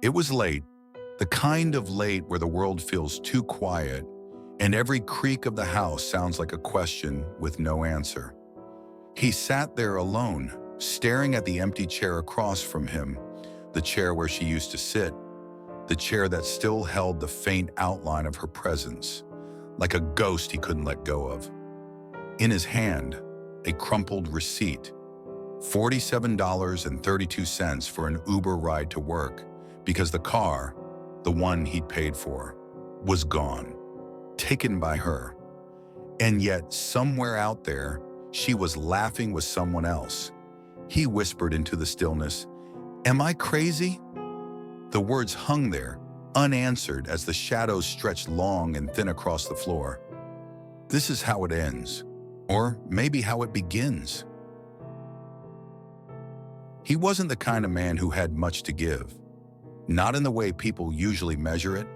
It was late, the kind of late where the world feels too quiet and every creak of the house sounds like a question with no answer. He sat there alone, staring at the empty chair across from him, the chair where she used to sit, the chair that still held the faint outline of her presence, like a ghost he couldn't let go of. In his hand, a crumpled receipt, $47.32 for an Uber ride to work, because the car, the one he'd paid for, was gone, taken by her. And yet, somewhere out there, she was laughing with someone else. He whispered into the stillness, "Am I crazy?" The words hung there, unanswered as the shadows stretched long and thin across the floor. This is how it ends, or maybe how it begins. He wasn't the kind of man who had much to give. Not in the way people usually measure it.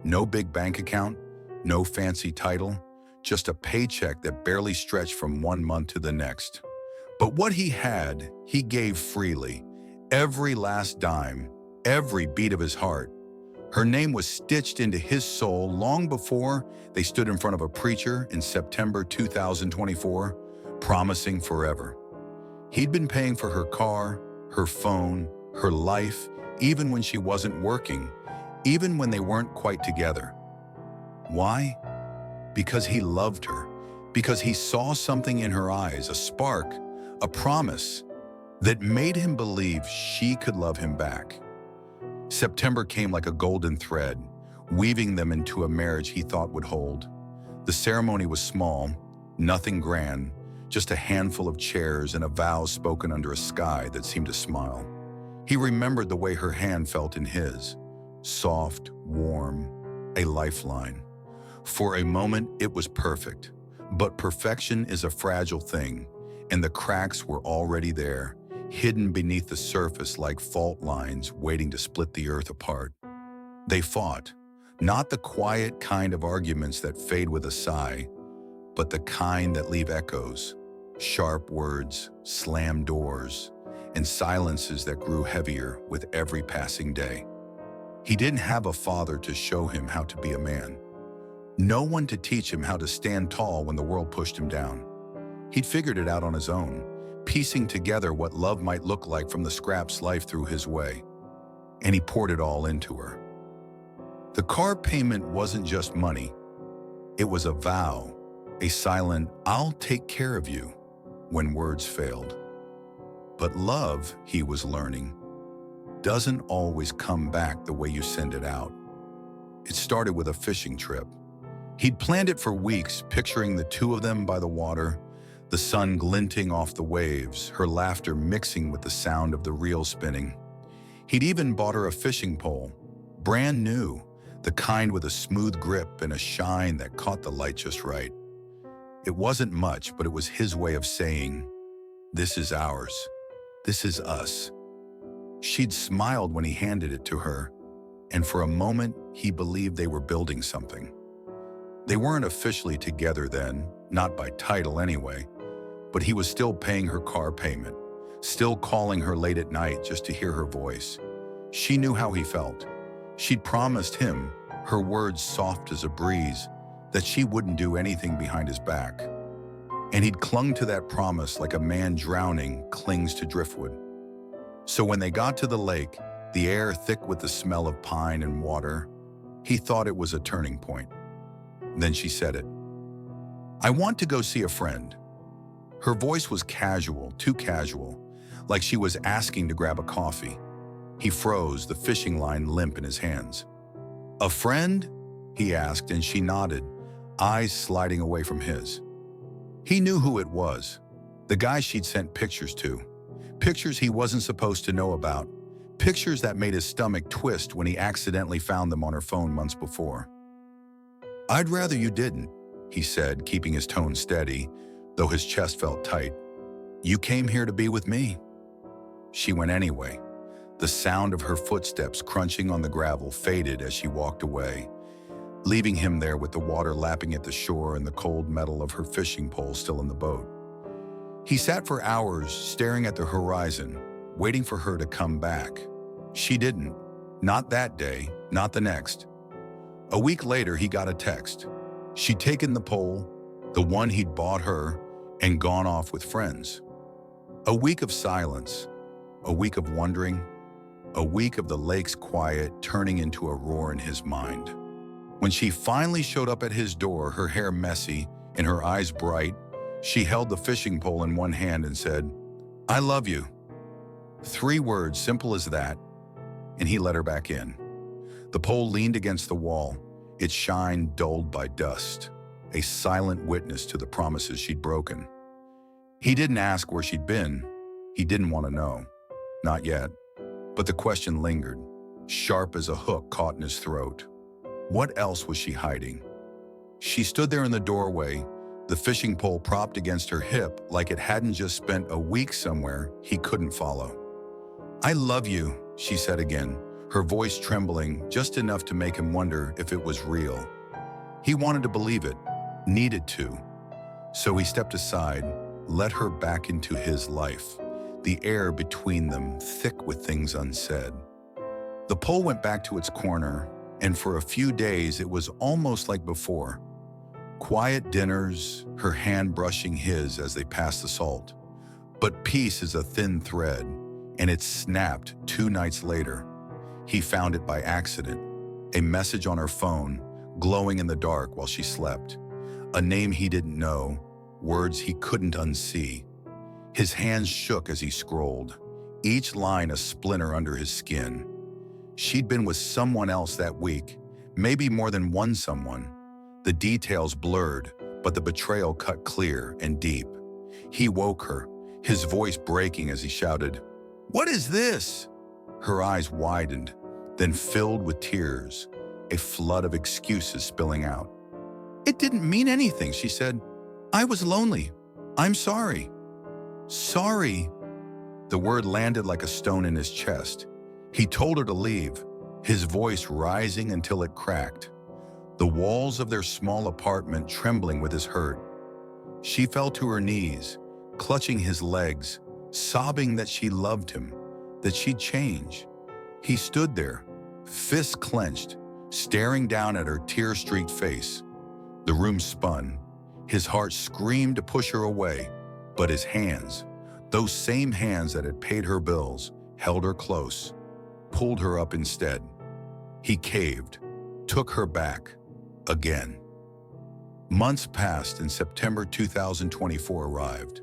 No big bank account, no fancy title, just a paycheck that barely stretched from one month to the next. But what he had, he gave freely. Every last dime, every beat of his heart. Her name was stitched into his soul long before they stood in front of a preacher in September 2024, promising forever. He'd been paying for her car, her phone, her life, even when she wasn't working, even when they weren't quite together. Why? Because he loved her, because he saw something in her eyes, a spark, a promise that made him believe she could love him back. September came like a golden thread, weaving them into a marriage he thought would hold. The ceremony was small, nothing grand, just a handful of chairs and a vow spoken under a sky that seemed to smile. He remembered the way her hand felt in his, soft, warm, a lifeline. For a moment, it was perfect. But perfection is a fragile thing, and the cracks were already there, hidden beneath the surface like fault lines waiting to split the earth apart. They fought, not the quiet kind of arguments that fade with a sigh, but the kind that leave echoes, sharp words, slammed doors, and silences that grew heavier with every passing day. He didn't have a father to show him how to be a man. No one to teach him how to stand tall when the world pushed him down. He'd figured it out on his own, piecing together what love might look like from the scraps life threw his way. And he poured it all into her. The car payment wasn't just money. It was a vow, a silent, "I'll take care of you," when words failed. But love, he was learning, doesn't always come back the way you send it out. It started with a fishing trip. He'd planned it for weeks, picturing the two of them by the water, the sun glinting off the waves, her laughter mixing with the sound of the reel spinning. He'd even bought her a fishing pole, brand new, the kind with a smooth grip and a shine that caught the light just right. It wasn't much, but it was his way of saying, "This is ours. This is us." She'd smiled when he handed it to her, and for a moment, he believed they were building something. They weren't officially together then, not by title anyway, but he was still paying her car payment, still calling her late at night just to hear her voice. She knew how he felt. She'd promised him, her words soft as a breeze, that she wouldn't do anything behind his back. And he'd clung to that promise like a man drowning clings to driftwood. So when they got to the lake, the air thick with the smell of pine and water, he thought it was a turning point. Then she said it. "I want to go see a friend." Her voice was casual, too casual, like she was asking to grab a coffee. He froze, the fishing line limp in his hands. "A friend?" he asked, and she nodded, eyes sliding away from his. He knew who it was, the guy she'd sent pictures to. Pictures he wasn't supposed to know about. Pictures that made his stomach twist when he accidentally found them on her phone months before. "I'd rather you didn't," he said, keeping his tone steady, though his chest felt tight. "You came here to be with me." She went anyway. The sound of her footsteps crunching on the gravel faded as she walked away, leaving him there with the water lapping at the shore and the cold metal of her fishing pole still in the boat. He sat for hours staring at the horizon, waiting for her to come back. She didn't. Not that day, not the next. A week later, he got a text. She'd taken the pole, the one he'd bought her, and gone off with friends. A week of silence, a week of wondering, a week of the lake's quiet turning into a roar in his mind. When she finally showed up at his door, her hair messy and her eyes bright, she held the fishing pole in one hand and said, "I love you." 3 words, simple as that, and he let her back in. The pole leaned against the wall, its shine dulled by dust, a silent witness to the promises she'd broken. He didn't ask where she'd been. He didn't want to know. Not yet. But the question lingered, sharp as a hook caught in his throat. What else was she hiding? She stood there in the doorway, the fishing pole propped against her hip like it hadn't just spent a week somewhere he couldn't follow. "I love you," she said again, her voice trembling just enough to make him wonder if it was real. He wanted to believe it, needed to. So he stepped aside, let her back into his life, the air between them thick with things unsaid. The pole went back to its corner, and for a few days it was almost like before. Quiet dinners, her hand brushing his as they passed the salt. But peace is a thin thread, and it snapped 2 nights later. He found it by accident, a message on her phone, glowing in the dark while she slept. A name he didn't know, words he couldn't unsee. His hands shook as he scrolled, each line a splinter under his skin. She'd been with someone else that week, maybe more than one someone. The details blurred, but the betrayal cut clear and deep. He woke her, his voice breaking as he shouted, "What is this?" Her eyes widened, then filled with tears, a flood of excuses spilling out. "It didn't mean anything," she said. "I was lonely. I'm sorry." "Sorry?" The word landed like a stone in his chest. He told her to leave, his voice rising until it cracked, the walls of their small apartment trembling with his hurt. She fell to her knees, clutching his legs, sobbing that she loved him, that she'd change. He stood there, fists clenched, staring down at her tear-streaked face. The room spun. His heart screamed to push her away, but his hands, those same hands that had paid her bills, held her close, pulled her up instead. He caved, took her back, again. Months passed and September 2024 arrived.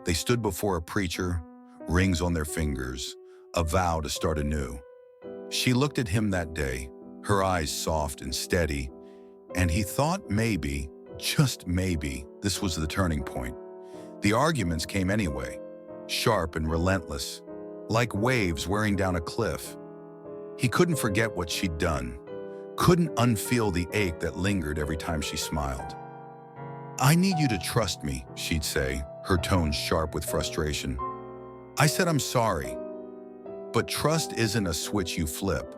They stood before a preacher, rings on their fingers, a vow to start anew. She looked at him that day, her eyes soft and steady, and he thought maybe, just maybe, this was the turning point. The arguments came anyway, sharp and relentless, like waves wearing down a cliff. He couldn't forget what she'd done, couldn't unfeel the ache that lingered every time she smiled. "I need you to trust me," she'd say, her tone sharp with frustration. "I said I'm sorry, but trust isn't a switch you flip."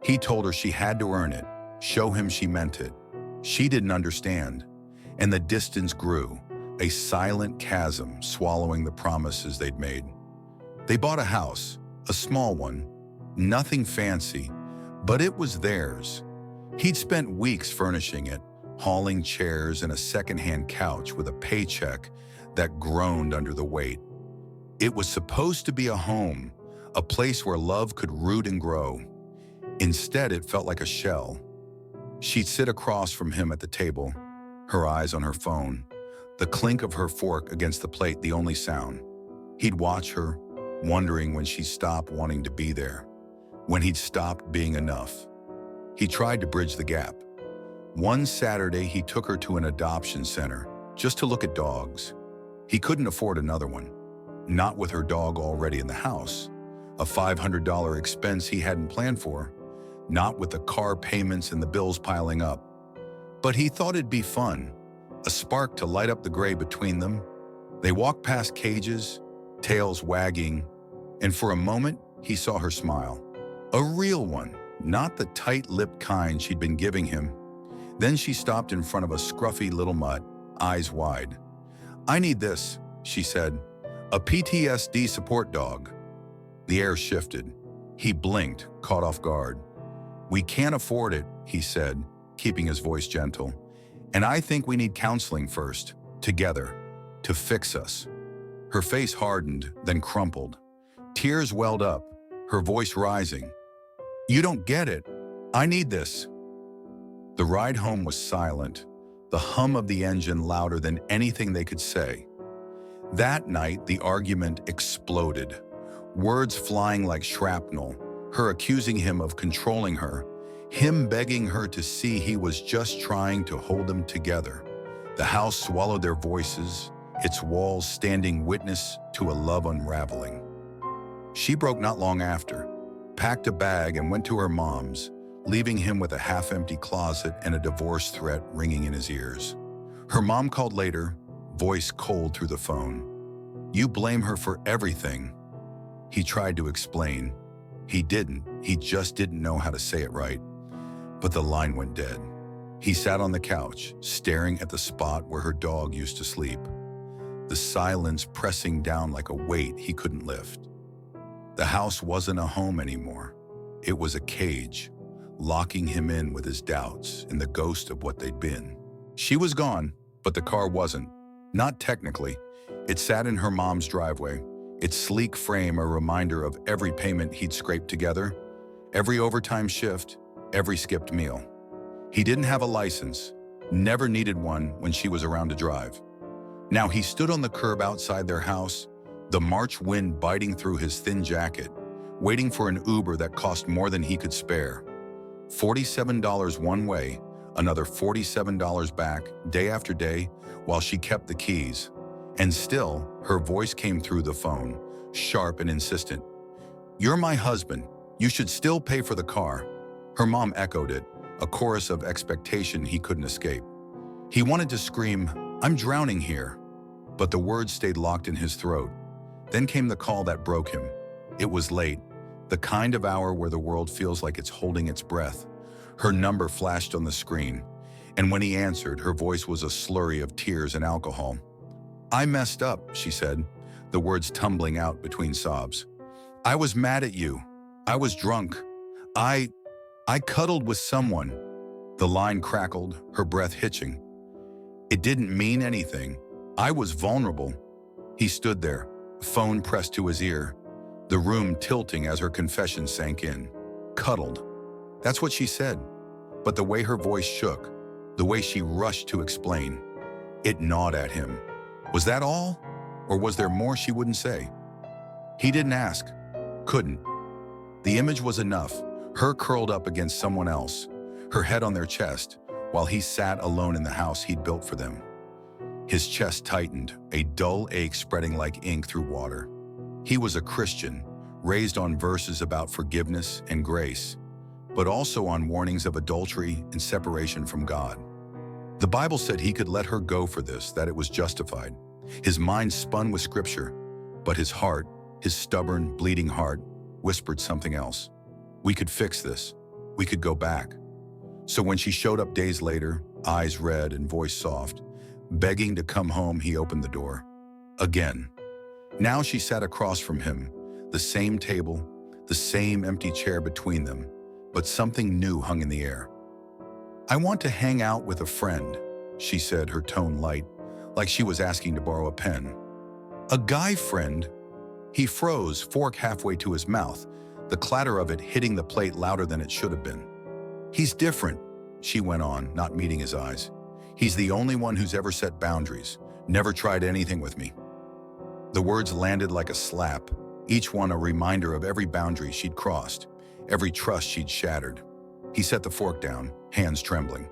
He told her she had to earn it, show him she meant it. She didn't understand, and the distance grew, a silent chasm swallowing the promises they'd made. They bought a house, a small one, nothing fancy, but it was theirs. He'd spent weeks furnishing it, hauling chairs and a second-hand couch with a paycheck that groaned under the weight. It was supposed to be a home, a place where love could root and grow. Instead, it felt like a shell. She'd sit across from him at the table, her eyes on her phone, the clink of her fork against the plate the only sound. He'd watch her, wondering when she'd stop wanting to be there, when he'd stopped being enough. He tried to bridge the gap. One Saturday, he took her to an adoption center, just to look at dogs. He couldn't afford another one, not with her dog already in the house, a $500 expense he hadn't planned for, not with the car payments and the bills piling up. But he thought it'd be fun, a spark to light up the gray between them. They walked past cages, tails wagging, and for a moment, he saw her smile. A real one, not the tight-lipped kind she'd been giving him. Then she stopped in front of a scruffy little mutt, eyes wide. "I need this," she said. A PTSD support dog. The air shifted. He blinked, caught off guard. We can't afford it, he said, keeping his voice gentle. And I think we need counseling first, together, to fix us. Her face hardened, then crumpled. Tears welled up, her voice rising. You don't get it. I need this. The ride home was silent, the hum of the engine louder than anything they could say. That night, the argument exploded. Words flying like shrapnel, her accusing him of controlling her, him begging her to see he was just trying to hold them together. The house swallowed their voices, its walls standing witness to a love unraveling. She broke not long after, packed a bag and went to her mom's, leaving him with a half-empty closet and a divorce threat ringing in his ears. Her mom called later, voice cold through the phone. You blame her for everything. He tried to explain. He didn't. He just didn't know how to say it right. But the line went dead. He sat on the couch, staring at the spot where her dog used to sleep. The silence pressing down like a weight he couldn't lift. The house wasn't a home anymore. It was a cage, locking him in with his doubts and the ghost of what they'd been. She was gone, but the car wasn't. Not technically. It sat in her mom's driveway, its sleek frame a reminder of every payment he'd scraped together, every overtime shift, every skipped meal. He didn't have a license, never needed one when she was around to drive. Now he stood on the curb outside their house, the March wind biting through his thin jacket, waiting for an Uber that cost more than he could spare. $47 one way, another $47 back, day after day, while she kept the keys. And still, her voice came through the phone, sharp and insistent. You're my husband. You should still pay for the car. Her mom echoed it, a chorus of expectation he couldn't escape. He wanted to scream, I'm drowning here. But the words stayed locked in his throat. Then came the call that broke him. It was late, the kind of hour where the world feels like it's holding its breath. Her number flashed on the screen, and when he answered, her voice was a slurry of tears and alcohol. I messed up, she said, the words tumbling out between sobs. I was mad at you. I was drunk. I cuddled with someone. The line crackled, her breath hitching. It didn't mean anything. I was vulnerable. He stood there, phone pressed to his ear, the room tilting as her confession sank in. Cuddled. That's what she said. But the way her voice shook, the way she rushed to explain, it gnawed at him. Was that all? Or was there more she wouldn't say? He didn't ask. Couldn't. The image was enough, her curled up against someone else, her head on their chest, while he sat alone in the house he'd built for them. His chest tightened, a dull ache spreading like ink through water. He was a Christian, raised on verses about forgiveness and grace, but also on warnings of adultery and separation from God. The Bible said he could let her go for this, that it was justified. His mind spun with scripture, but his heart, his stubborn, bleeding heart, whispered something else. We could fix this. We could go back. So when she showed up days later, eyes red and voice soft, begging to come home, he opened the door. Again. Now she sat across from him, the same table, the same empty chair between them, but something new hung in the air. I want to hang out with a friend, she said, her tone light, like she was asking to borrow a pen. A guy friend? He froze, fork halfway to his mouth, the clatter of it hitting the plate louder than it should have been. He's different, she went on, not meeting his eyes. He's the only one who's ever set boundaries, never tried anything with me. The words landed like a slap, each one a reminder of every boundary she'd crossed, every trust she'd shattered. He set the fork down, hands trembling.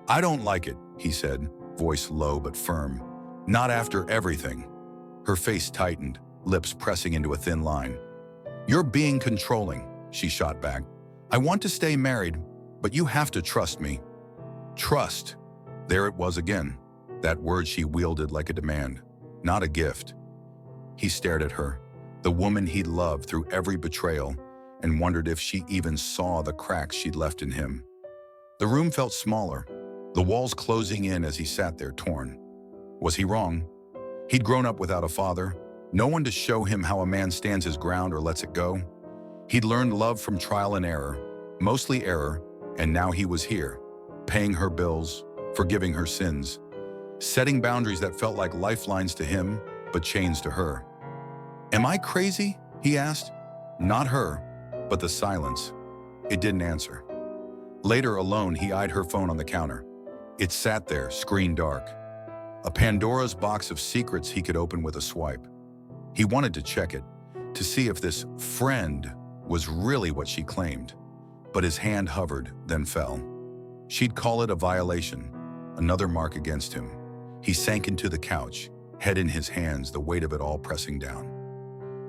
I don't like it, he said, voice low but firm. Not after everything. Her face tightened, lips pressing into a thin line. You're being controlling, she shot back. I want to stay married, but you have to trust me. Trust. There it was again, that word she wielded like a demand, not a gift. He stared at her, the woman he'd loved through every betrayal, and wondered if she even saw the cracks she'd left in him. The room felt smaller, the walls closing in as he sat there torn. Was he wrong? He'd grown up without a father, no one to show him how a man stands his ground or lets it go. He'd learned love from trial and error, mostly error, and now he was here, paying her bills, forgiving her sins, setting boundaries that felt like lifelines to him, but chains to her. "Am I crazy?" he asked. Not her, but the silence. It didn't answer. Later, alone, he eyed her phone on the counter. It sat there, screen dark. A Pandora's box of secrets he could open with a swipe. He wanted to check it, to see if this friend was really what she claimed. But his hand hovered, then fell. She'd call it a violation, another mark against him. He sank into the couch, head in his hands, the weight of it all pressing down.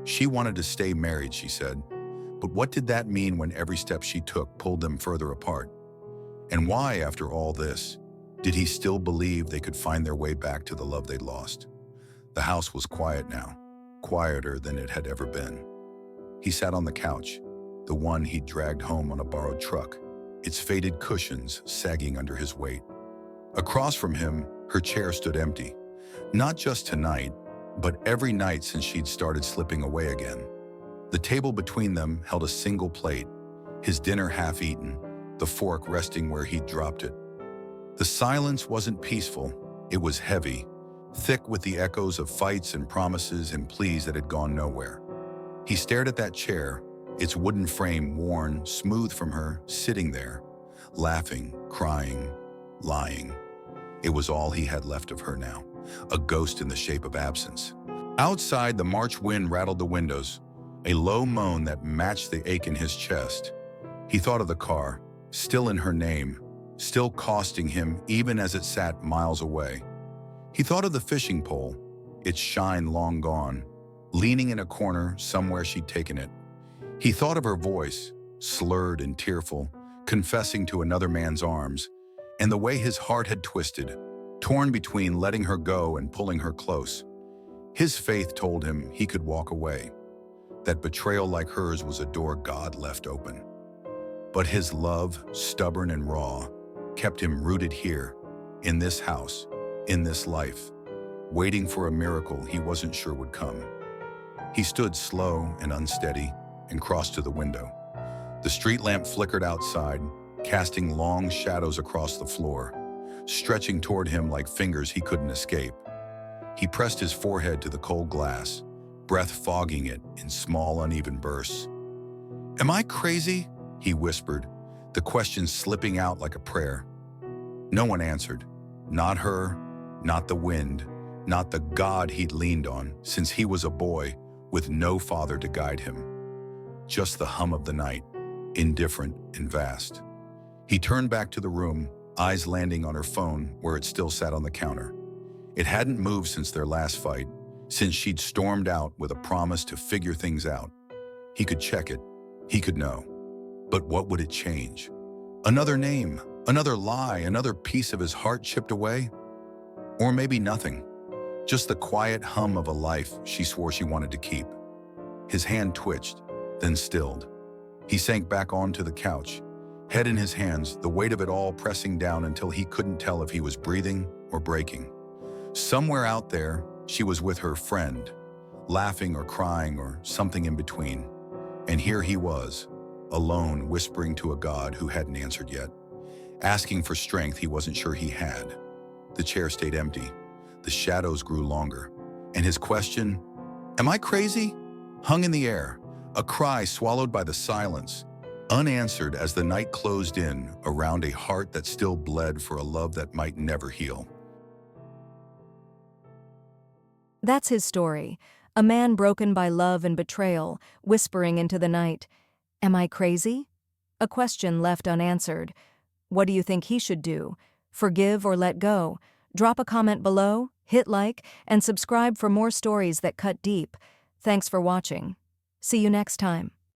She wanted to stay married, she said. But what did that mean when every step she took pulled them further apart? And why, after all this, did he still believe they could find their way back to the love they'd lost? The house was quiet now, quieter than it had ever been. He sat on the couch, the one he'd dragged home on a borrowed truck, its faded cushions sagging under his weight. Across from him, her chair stood empty. Not just tonight, but every night since she'd started slipping away again. The table between them held a single plate, his dinner half-eaten, the fork resting where he'd dropped it. The silence wasn't peaceful, it was heavy, thick with the echoes of fights and promises and pleas that had gone nowhere. He stared at that chair, its wooden frame worn, smooth from her, sitting there, laughing, crying, lying. It was all he had left of her now, a ghost in the shape of absence. Outside, the March wind rattled the windows, a low moan that matched the ache in his chest. He thought of the car, still in her name, still costing him even as it sat miles away. He thought of the fishing pole, its shine long gone, leaning in a corner somewhere she'd taken it. He thought of her voice, slurred and tearful, confessing to another man's arms, and the way his heart had twisted, torn between letting her go and pulling her close. His faith told him he could walk away, that betrayal like hers was a door God left open. But his love, stubborn and raw, kept him rooted here, in this house, in this life, waiting for a miracle he wasn't sure would come. He stood slow and unsteady and crossed to the window. The street lamp flickered outside, casting long shadows across the floor, stretching toward him like fingers he couldn't escape. He pressed his forehead to the cold glass, breath fogging it in small, uneven bursts. "Am I crazy?" he whispered, the question slipping out like a prayer. No one answered. Not her, not the wind, not the God he'd leaned on since he was a boy with no father to guide him. Just the hum of the night, indifferent and vast. He turned back to the room, eyes landing on her phone where it still sat on the counter. It hadn't moved since their last fight, since she'd stormed out with a promise to figure things out. He could check it, he could know. But what would it change? Another name, another lie, another piece of his heart chipped away? Or maybe nothing, just the quiet hum of a life she swore she wanted to keep. His hand twitched, then stilled. He sank back onto the couch, head in his hands, the weight of it all pressing down until he couldn't tell if he was breathing or breaking. Somewhere out there, she was with her friend, laughing or crying or something in between. And here he was, alone, whispering to a God who hadn't answered yet, asking for strength he wasn't sure he had. The chair stayed empty. The shadows grew longer. And his question, "Am I crazy?" hung in the air, a cry swallowed by the silence, unanswered as the night closed in around a heart that still bled for a love that might never heal. That's his story. A man broken by love and betrayal, whispering into the night, "Am I crazy?" A question left unanswered. What do you think he should do? Forgive or let go? Drop a comment below, hit like, and subscribe for more stories that cut deep. Thanks for watching. See you next time.